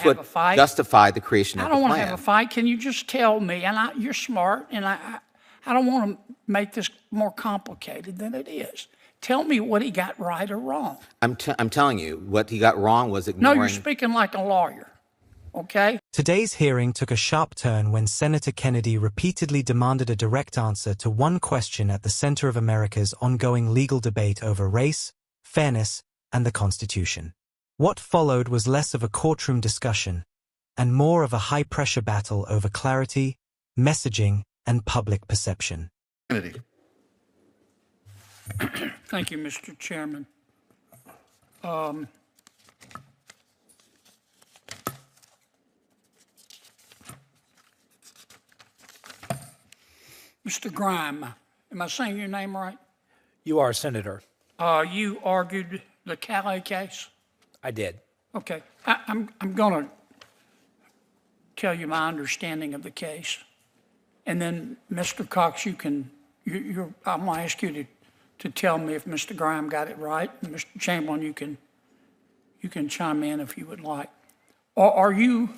Have a fight. Justify the creation I of the don't plan. want to have a fight. Can you just tell me? And you're smart, and I don't want to make this more complicated than it is. Tell me what he got right or wrong. I'm telling you, what he got wrong was No, ignoring. you're speaking like a lawyer, okay? Today's hearing took a sharp turn when Senator Kennedy repeatedly demanded a direct answer to one question at the center of America's ongoing legal debate over race, fairness, and the Constitution. What followed was less of a courtroom discussion and more of a high-pressure battle over clarity, messaging, and public perception. Kennedy. Thank you, Mr. Chairman. Mr. Grime, am I saying your name right? You are, Senator. You argued the Calais case? I did. Okay. I'm going to tell you my understanding of the case. And then, Mr. Cox, I'm going to ask you to tell me if Mr. Grime got it right. And Mr. Chamberlain, you can chime in if you would like. Are you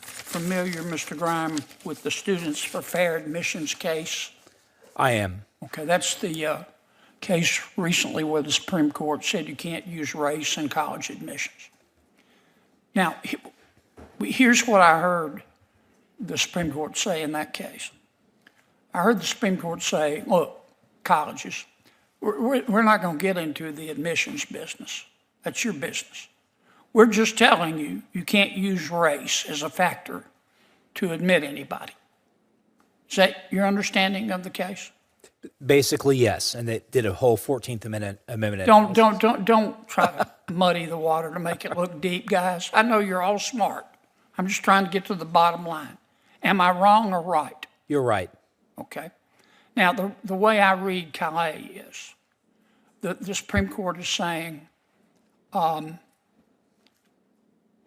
familiar, Mr. Grime, with the Students for Fair Admissions case? I am. Okay, that's the case recently where the Supreme Court said you can't use race in college admissions. Now, here's what I heard the Supreme Court say in that case. I heard the Supreme Court say, look, colleges, we're not going to get into the admissions business. That's your business. We're just telling you you can't use race as a factor to admit anybody. Is that your understanding of the case? Basically, yes. And they did a whole 14th Amendment. Don't try to muddy the water to make it look deep, guys. I know you're all smart. I'm just trying to get to the bottom line. Am I wrong or right? You're right. Okay. Now, the way I read Calais is the Supreme Court is saying,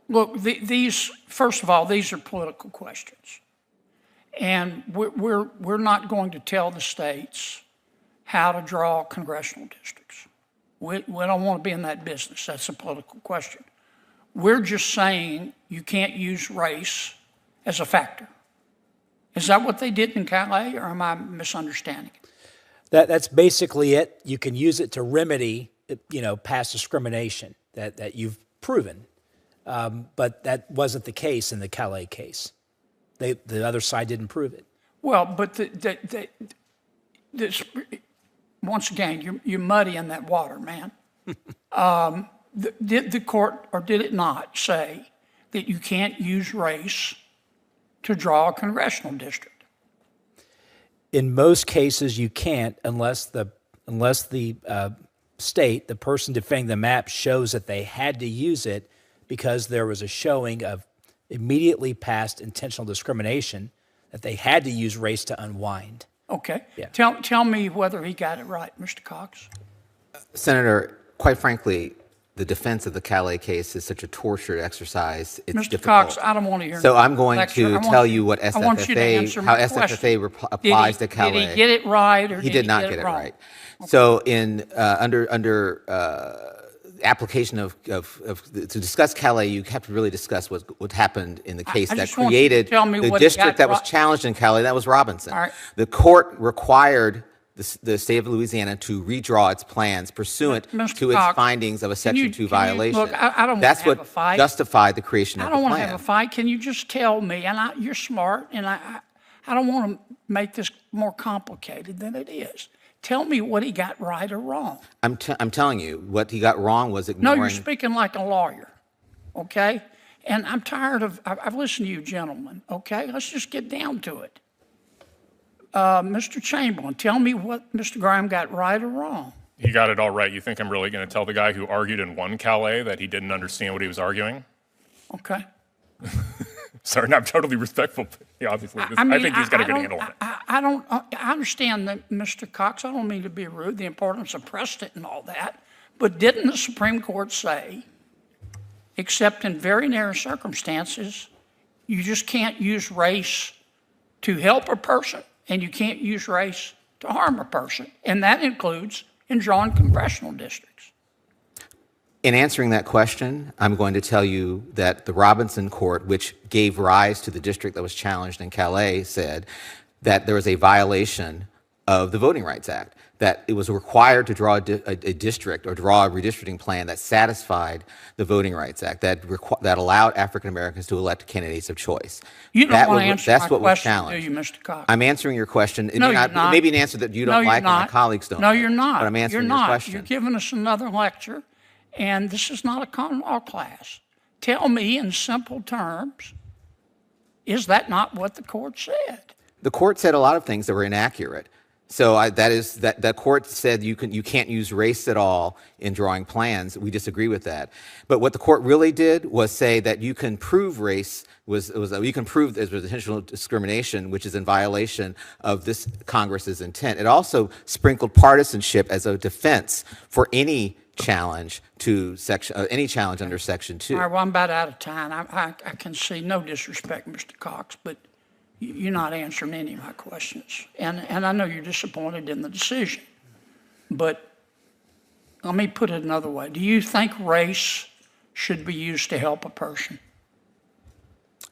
look, first of all, these are political questions. And we're not going to tell the states how to draw congressional districts. We don't want to be in that business. That's a political question. We're just saying you can't use race as a factor. Is that what they did in Calais, or am I misunderstanding it? That's basically it. You can use it to remedy, past discrimination that you've proven. But that wasn't the case in the Calais case. The other side didn't prove it. Well, but once again, you're muddying that water, man. Did the court, or did it not, say that you can't use race to draw a congressional district? In most cases, you can't unless the state, the person defending the map, shows that they had to use it because there was a showing of immediately past intentional discrimination, that they had to use race to unwind. Okay. Yeah. Tell me whether he got it right, Mr. Cox. Senator, quite frankly, the defense of the Calais case is such a tortured exercise. It's Mr. difficult. Cox, I don't want to hear. So I'm going lecture. to tell you what I want you to answer my SFFA, how question. SFFA applies to Calais. Did he get it right, or He did not get it wrong? right. Okay. So under application to discuss Calais, you have to really discuss what happened in the case that created the district that was challenged in Calais. That was Robinson. All right. The court required the state of Louisiana to redraw its plans pursuant to its findings of a Section 2 violation. Look, I don't That's want to have what a fight. justified the creation of the plan. I don't want to have a fight. Can you just tell me? And you're smart, and I don't want to make this more complicated than it is. Tell me what he got right or wrong. I'm telling you, what he got wrong was ignoring. No, you're speaking like a lawyer, okay? And I'm tired of, I've listened to you gentlemen, okay? Let's just get down to it. Mr. Chamberlain, tell me what Mr. Grime got right or wrong. He got it all right. You think I'm really going to tell the guy who argued and won Calais that he didn't understand what he was arguing? Okay. Sorry, no, I'm totally respectful. Yeah, obviously, I think he's got a good handle on it. I understand that, Mr. Cox. I don't mean to be rude, the importance of precedent and all that. But didn't the Supreme Court say, except in very narrow circumstances, you just can't use race to help a person, and you can't use race to harm a person? And that includes in drawing congressional districts. In answering that question, I'm going to tell you that the Robinson Court, which gave rise to the district that was challenged in Calais, said that there was a violation of the Voting Rights Act, that it was required to draw a district or draw a redistricting plan that satisfied the Voting Rights Act, that allowed African Americans to elect candidates of choice. You don't want to answer that's my what was question, challenged. do you, Mr. Cox? I'm answering your question. No, you're not. Maybe an answer that you don't like and my colleagues don't No, like, you're not. but I'm answering You're your not. question. You're giving us another lecture, and this is not a common law class. Tell me in simple terms, is that not what the court said? The court said a lot of things that were inaccurate. So the court said you can't use race at all in drawing plans. We disagree with that. But what the court really did was say that you can prove race you can prove there's intentional discrimination, which is in violation of this Congress's intent. It also sprinkled partisanship as a defense for any challenge to any challenge under Section 2. All right, well, I'm about out of time. I can see, no disrespect, Mr. Cox, but you're not answering any of my questions. And I know you're disappointed in the decision. But let me put it another way. Do you think race should be used to help a person?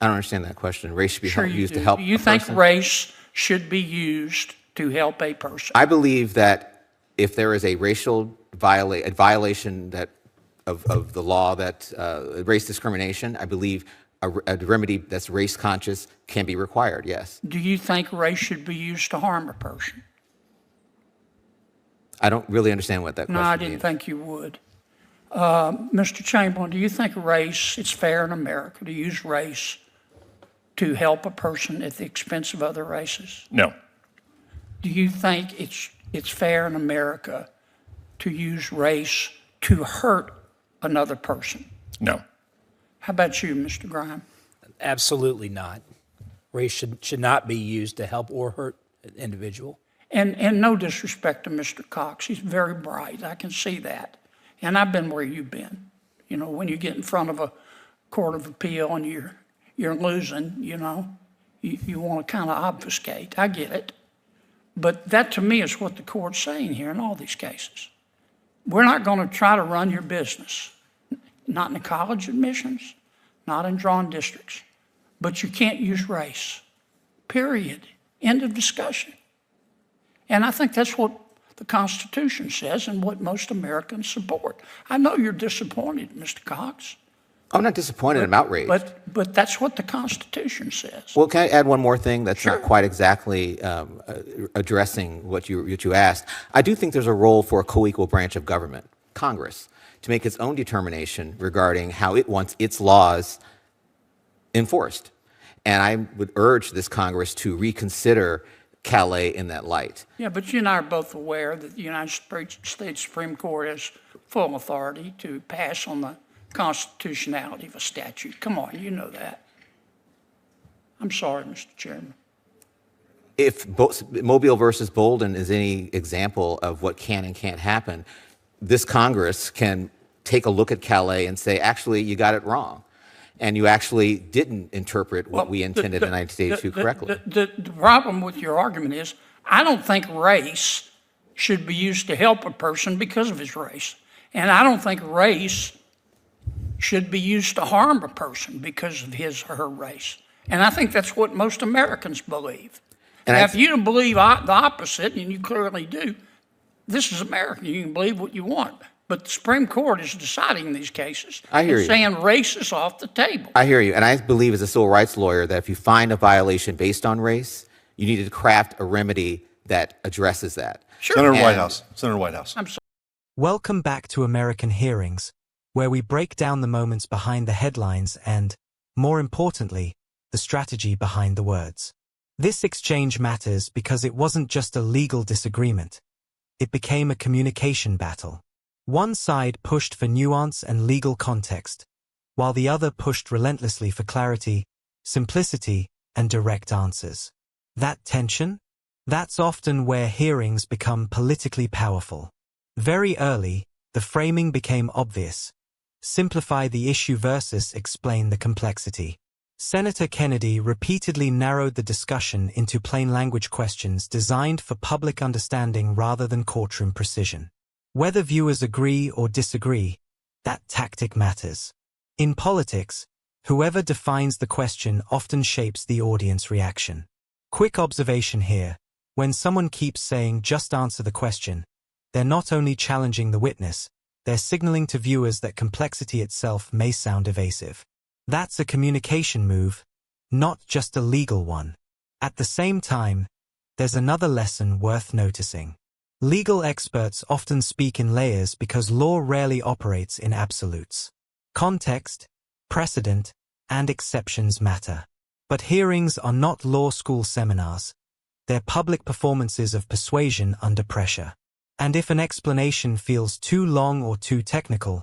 I don't understand that question. Race should be used to help a person? Do you think race should be used to help a person? I believe that if there is a racial violation of the law, that race discrimination, I believe a remedy that's race conscious can be required, yes. Do you think race should be used to harm a person? I don't really understand what that question means. No, I didn't think you would. Mr. Chamberlain, do you think it's fair in America to use race to help a person at the expense of other races? No. Do you think it's fair in America to use race to hurt another person? No. How about you, Mr. Graham? Absolutely not. Race should not be used to help or hurt an individual. And no disrespect to Mr. Cox. He's very bright. I can see that. And I've been where you've been. You know, when you get in front of a court of appeal and you're losing, you know, you want to kind of obfuscate. I get it. But that to me is what the court's saying here in all these cases. We're not going to try to run your business. Not in the college admissions, not in drawn districts. But you can't use race. Period. End of discussion. And I think that's what the Constitution says and what most Americans support. I know you're disappointed, Mr. Cox. I'm not disappointed. I'm outraged. But that's what the Constitution says. Well, can I add one more thing that's Sure. not quite exactly addressing what you asked? I do think there's a role for a co-equal branch of government, Congress, to make its own determination regarding how it wants its laws enforced. And I would urge this Congress to reconsider Calais in that light. Yeah, but you and I are both aware that the United States Supreme Court has full authority to pass on the constitutionality of a statute. Come on, you know that. I'm sorry, Mr. Chairman. If Mobile versus Bolden is any example of what can and can't happen, this Congress can take a look at Calais and say, actually, you got it wrong. And you actually didn't interpret what we intended in 1982 correctly. The problem with your argument is, I don't think race should be used to help a person because of his race. And I don't think race should be used to harm a person because of his or her race. And I think that's what most Americans believe. And if you don't believe the opposite, and you clearly do, this is America. You can believe what you want. But the Supreme Court is deciding these cases. I hear you. It's saying race is off the table. I hear you. And I believe as a civil rights lawyer that if you find a violation based on race, you need to craft a remedy that addresses that. Sure. Senator Whitehouse. I'm sorry. Welcome back to American Hearings, where we break down the moments behind the headlines and, more importantly, the strategy behind the words. This exchange matters because it wasn't just a legal disagreement. It became a communication battle. One side pushed for nuance and legal context, while the other pushed relentlessly for clarity, simplicity, and direct answers. That tension? That's often where hearings become politically powerful. Very early, the framing became obvious. Simplify the issue versus explain the complexity. Senator Kennedy repeatedly narrowed the discussion into plain language questions designed for public understanding rather than courtroom precision. Whether viewers agree or disagree, that tactic matters. In politics, whoever defines the question often shapes the audience reaction. Quick observation here: when someone keeps saying just answer the question, they're not only challenging the witness, they're signaling to viewers that complexity itself may sound evasive. That's a communication move, not just a legal one. At the same time, there's another lesson worth noticing. Legal experts often speak in layers because law rarely operates in absolutes. Context, precedent, and exceptions matter. But hearings are not law school seminars. They're public performances of persuasion under pressure. And if an explanation feels too long or too technical,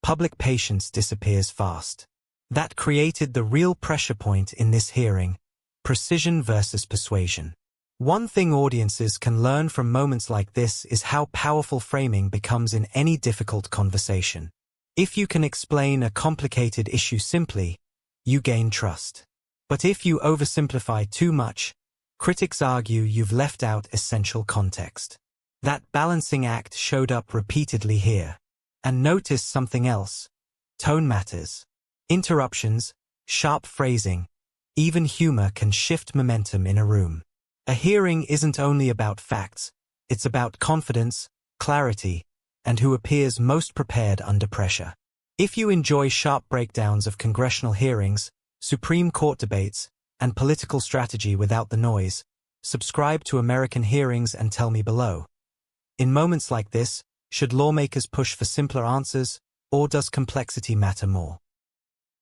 public patience disappears fast. That created the real pressure point in this hearing: precision versus persuasion. One thing audiences can learn from moments like this is how powerful framing becomes in any difficult conversation. If you can explain a complicated issue simply, you gain trust. But if you oversimplify too much, critics argue you've left out essential context. That balancing act showed up repeatedly here. And notice something else: tone matters. Interruptions, sharp phrasing, even humor can shift momentum in a room. A hearing isn't only about facts, it's about confidence, clarity, and who appears most prepared under pressure. If you enjoy sharp breakdowns of congressional hearings, Supreme Court debates, and political strategy without the noise, subscribe to American Hearings and tell me below. In moments like this, should lawmakers push for simpler answers, or does complexity matter more?